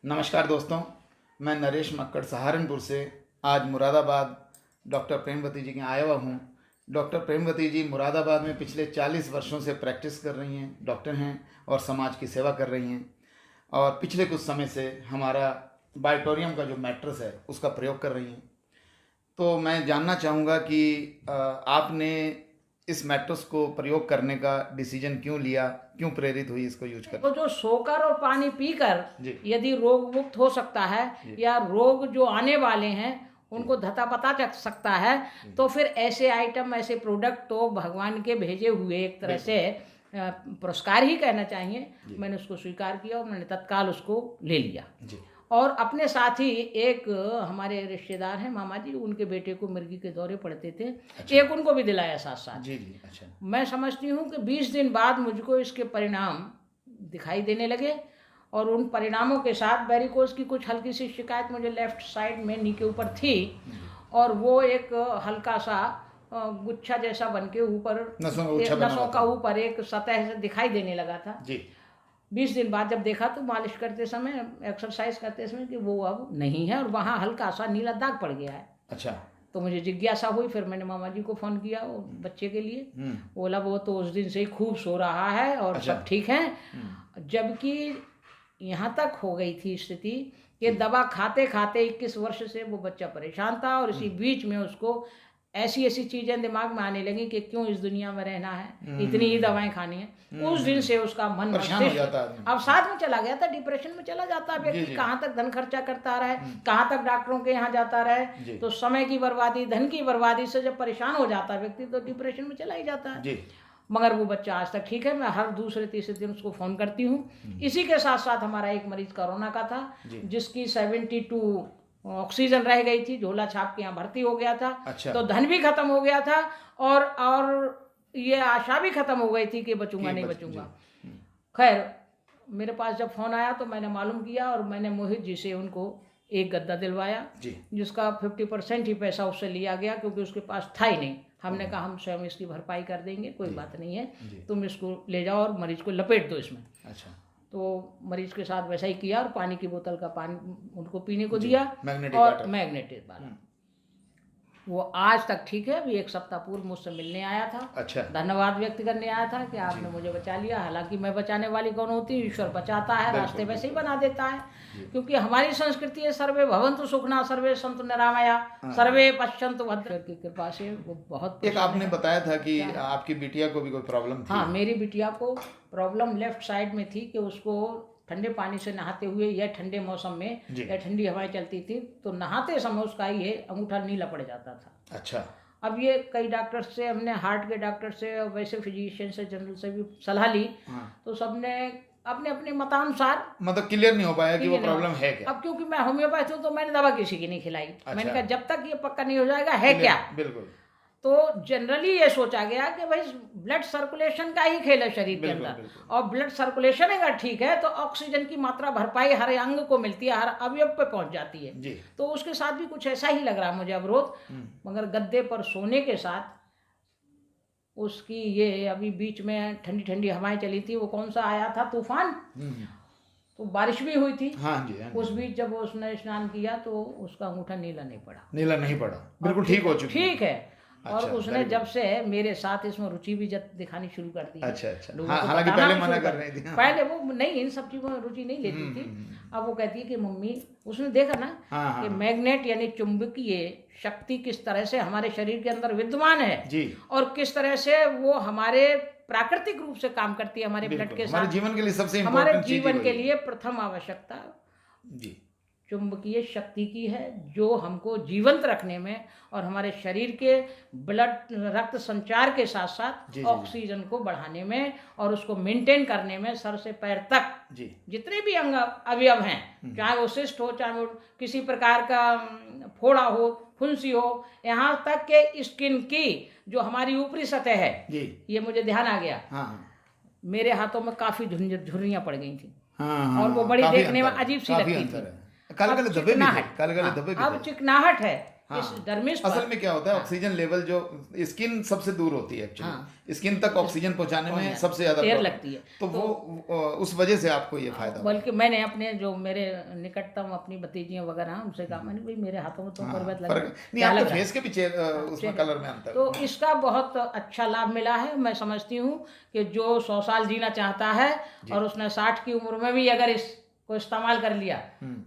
नमस्कार दोस्तों, मैं नरेश मक्कड़ सहारनपुर से आज मुरादाबाद डॉक्टर प्रेमवती जी के आया हुआ हूँ। डॉक्टर प्रेमवती जी मुरादाबाद में पिछले 40 वर्षों से प्रैक्टिस कर रही हैं, डॉक्टर हैं और समाज की सेवा कर रही हैं। और पिछले कुछ समय से हमारा बायोटोरियम का जो मैट्रेस है उसका प्रयोग कर रही हैं। तो मैं जानना चाहूँगा कि आपने इस मैट्रेस को प्रयोग करने का डिसीजन क्यों लिया, क्यों प्रेरित हुई इसको यूज कर? तो जो सोकर और पानी पीकर जी। यदि रोग मुक्त हो सकता है या रोग जो आने वाले हैं उनको धता पता चल सकता है, तो फिर ऐसे आइटम, ऐसे प्रोडक्ट तो भगवान के भेजे हुए एक तरह से पुरस्कार ही कहना चाहिए। मैंने उसको स्वीकार किया और मैंने तत्काल उसको ले लिया। जी। और अपने साथ ही एक हमारे रिश्तेदार हैं, मामा जी, उनके बेटे को मिर्गी के दौरे पड़ते थे। अच्छा। एक उनको भी दिलाया साथ साथ। जी जी। अच्छा। मैं समझती हूँ कि 20 दिन बाद मुझको इसके परिणाम दिखाई देने लगे और उन परिणामों के साथ वेरिकोज की कुछ हल्की सी शिकायत मुझे लेफ्ट साइड में नी के ऊपर थी और वो एक हल्का सा गुच्छा जैसा बन के ऊपर नसों का ऊपर एक सतह से दिखाई देने लगा था। जी। 20 दिन बाद जब देखा तो मालिश करते समय, एक्सरसाइज करते समय कि वो अब नहीं है और वहाँ हल्का सा नीला दाग पड़ गया है। अच्छा। तो मुझे जिज्ञासा हुई, फिर मैंने मामा जी को फ़ोन किया वो बच्चे के लिए। बोला वो तो उस दिन से ही खूब सो रहा है और अच्छा। सब ठीक है। जबकि यहाँ तक हो गई थी स्थिति कि दवा खाते खाते 21 वर्ष से वो बच्चा परेशान था और इसी बीच में उसको ऐसी ऐसी चीज़ें दिमाग में आने लगी कि क्यों इस दुनिया में रहना है, इतनी ही दवाएं खानी है। उस दिन से उसका मन अब साथ में चला गया था, डिप्रेशन में चला जाता है व्यक्ति। कहाँ तक धन खर्चा करता रहे, कहाँ तक डॉक्टरों के यहाँ जाता रहे, तो समय की बर्बादी, धन की बर्बादी से जब परेशान हो जाता है व्यक्ति तो डिप्रेशन में चला ही जाता है। मगर वो बच्चा आज तक ठीक है। मैं हर दूसरे तीसरे दिन उसको फ़ोन करती हूँ। इसी के साथ साथ हमारा एक मरीज कोरोना का था जिसकी 72 ऑक्सीजन रह गई थी, झोला छाप के यहाँ भर्ती हो गया था। अच्छा। तो धन भी खत्म हो गया था और ये आशा भी खत्म हो गई थी कि बचूंगा नहीं बचूंगा। खैर मेरे पास जब फ़ोन आया तो मैंने मालूम किया और मैंने मोहित जी से उनको एक गद्दा दिलवाया जिसका 50% ही पैसा उससे लिया गया क्योंकि उसके पास था ही नहीं। हमने कहा हम स्वयं इसकी भरपाई कर देंगे, कोई बात नहीं है, तुम इसको ले जाओ और मरीज को लपेट दो इसमें। अच्छा। तो मरीज के साथ वैसा ही किया और पानी की बोतल का पानी उनको पीने को दिया और मैग्नेटिक वाला। वो आज तक ठीक है। अभी एक सप्ताह पूर्व मुझसे मिलने आया था। अच्छा। धन्यवाद व्यक्त करने आया था कि आपने मुझे बचा लिया। हालांकि मैं बचाने वाली कौन होती, ईश्वर बचाता है, रास्ते वैसे ही बना देता है। क्योंकि हमारी संस्कृति है सर्वे भवन्तु सुखिनः, सर्वे सन्तु निरामया, सर्वे पश्यन्तु भद्रं की कृपा से वो बहुत। एक आपने बताया था कि आपकी बिटिया को भी कोई प्रॉब्लम थी? हाँ, मेरी बिटिया को प्रॉब्लम लेफ्ट साइड में थी कि उसको ठंडे पानी से नहाते हुए या ठंडे मौसम में या ठंडी हवाएं चलती थी तो नहाते समय उसका ये अंगूठा नीला पड़ जाता था। अच्छा। अब ये कई डॉक्टर से, हमने हार्ट के डॉक्टर से और वैसे फिजिशियन से, जनरल से भी सलाह ली। तो सबने अपने अपने मतानुसार मतलब क्लियर नहीं हो पाया कि वो प्रॉब्लम है क्या। अब क्योंकि मैं होम्योपैथ हूँ तो मैंने दवा किसी की नहीं खिलाई। मैंने कहा जब तक ये पक्का नहीं हो जाएगा है क्या। बिल्कुल। तो जनरली ये सोचा गया कि भाई ब्लड सर्कुलेशन का ही खेल है शरीर के अंदर, और ब्लड सर्कुलेशन अगर ठीक है तो ऑक्सीजन की मात्रा भरपाई हर अंग को मिलती है, हर अवयव पे पहुंच जाती है जी। तो उसके साथ भी कुछ ऐसा ही लग रहा मुझे अवरोध। मगर गद्दे पर सोने के साथ उसकी ये अभी बीच में ठंडी ठंडी हवाएं चली थी, वो कौन सा आया था तूफान, तो बारिश भी हुई थी। हाँ जी, हाँ जी। उस बीच जब उसने स्नान किया तो उसका अंगूठा नीला नहीं पड़ा। नीला नहीं पड़ा, बिल्कुल ठीक हो चुकी। ठीक है। और अच्छा, उसने जब से मेरे साथ इसमें रुचि भी दिखानी शुरू कर दी। अच्छा अच्छा। हालांकि पहले मना कर रही थी। पहले वो नहीं, इन सब चीजों में रुचि नहीं लेती थी। अब वो कहती है कि मम्मी, उसने देखा ना कि मैग्नेट यानी चुंबकीय शक्ति किस तरह से हमारे शरीर के अंदर विद्यमान है जी, और किस तरह से वो हमारे प्राकृतिक रूप से काम करती है हमारे ब्लड के साथ। हमारे जीवन के लिए सबसे हमारे जीवन के लिए प्रथम आवश्यकता जी चुंबकीय शक्ति की है, जो हमको जीवंत रखने में और हमारे शरीर के ब्लड रक्त संचार के साथ साथ ऑक्सीजन को बढ़ाने में और उसको मेंटेन करने में सर से पैर तक जितने भी अंग अवयव हैं, चाहे वो सिस्ट हो, चाहे वो किसी प्रकार का फोड़ा हो, फुंसी हो, यहाँ तक के स्किन की जो हमारी ऊपरी सतह है ये मुझे ध्यान आ गया। मेरे हाथों में काफी झुर्रियां पड़ गई थी और वो बड़ी देखने में अजीब सी लगती थी। काले धब्बे भी थे। अब चिकनाहट है हाँ, इस डर्मिस असल पर। में क्या होता है, हाँ। ऑक्सीजन लेवल जो स्किन सबसे दूर होती है एक्चुअली, हाँ। स्किन तक ऑक्सीजन पहुंचाने में सबसे ज्यादा देर प्रॉब्लम लगती है। तो वो उस वजह से आपको ये फायदा हुआ। बल्कि मैंने अपने जो मेरे निकटतम अपनी भतीजियां वगैरह हैं, उनसे कहा, मैंने भाई मेरे हाथों में तो हाँ, परवत लग फर्क रहा है, नहीं, क्या आपके लग रहा है? फेस के पीछे उसमें कलर में अंतर तो है। इसका बहुत अच्छा लाभ मिला है। मैं समझती हूँ कि जो 100 साल जीना चाहता है और उसने 60 की उम्र में भी अगर इसको इस्तेमाल कर लिया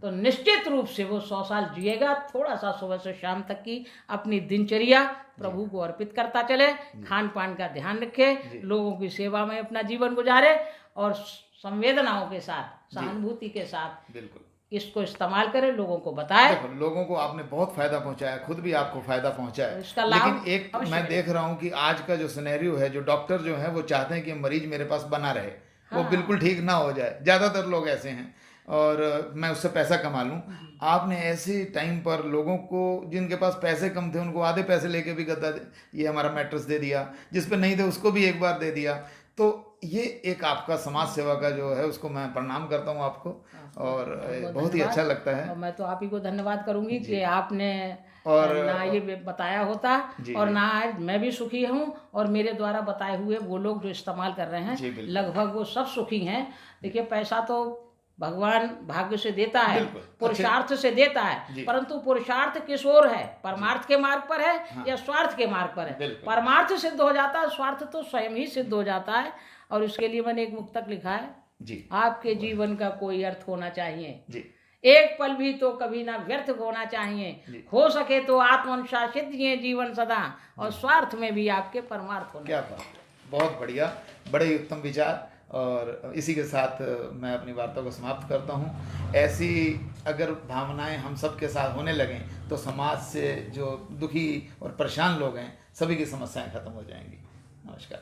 तो निश्चित रूप से वो 100 साल जिएगा। थोड़ा सा सुबह से शाम तक की अपनी दिनचर्या प्रभु को अर्पित करता चले, खान पान का ध्यान रखे, लोगों की सेवा में अपना जीवन गुजारे और संवेदनाओं के साथ, सहानुभूति के साथ बिल्कुल इसको इस्तेमाल करें, लोगों को बताएं। देखो, लोगों को आपने बहुत फायदा पहुंचाया, खुद भी आपको फायदा पहुंचा है, इसका लाभ लेकिन एक मैं देख रहा हूं कि आज का जो सिनेरियो है, जो डॉक्टर जो है वो चाहते हैं कि मरीज मेरे पास बना रहे, वो बिल्कुल ठीक ना हो जाए। ज्यादातर लोग ऐसे हैं और मैं उससे पैसा कमा लूं। आपने ऐसे टाइम पर लोगों को, जिनके पास पैसे कम थे, उनको आधे पैसे लेके भी गद्दा ये हमारा मैट्रेस दे दिया, जिस पे नहीं थे उसको भी एक बार दे दिया। तो ये एक आपका समाज सेवा का जो है, उसको मैं प्रणाम करता हूँ आपको और बहुत ही अच्छा लगता है। और मैं तो आप ही को धन्यवाद करूंगी कि आपने और ना ये बताया होता और ना आज मैं भी सुखी हूँ और मेरे द्वारा बताए हुए वो लोग जो इस्तेमाल कर रहे हैं लगभग वो सब सुखी हैं। देखिए, पैसा तो भगवान भाग्य से देता है, पुरुषार्थ से देता है, परंतु पुरुषार्थ किस ओर है? परमार्थ के मार्ग पर है या स्वार्थ के मार्ग पर है? परमार्थ सिद्ध हो जाता है, स्वार्थ तो स्वयं ही सिद्ध हो जाता है। और उसके लिए मैंने एक मुक्तक लिखा है जी, आपके जीवन का कोई अर्थ होना चाहिए जी, एक पल भी तो कभी ना व्यर्थ होना चाहिए, हो सके तो आत्मानुशासित जिए जीवन सदा और स्वार्थ में भी आपके परमार्थ होना। क्या बात, बहुत बढ़िया, बड़े ही उत्तम विचार। और इसी के साथ मैं अपनी वार्ता को समाप्त करता हूँ। ऐसी अगर भावनाएं हम सब के साथ होने लगें तो समाज से जो दुखी और परेशान लोग हैं, सभी की समस्याएं खत्म हो जाएंगी। नमस्कार।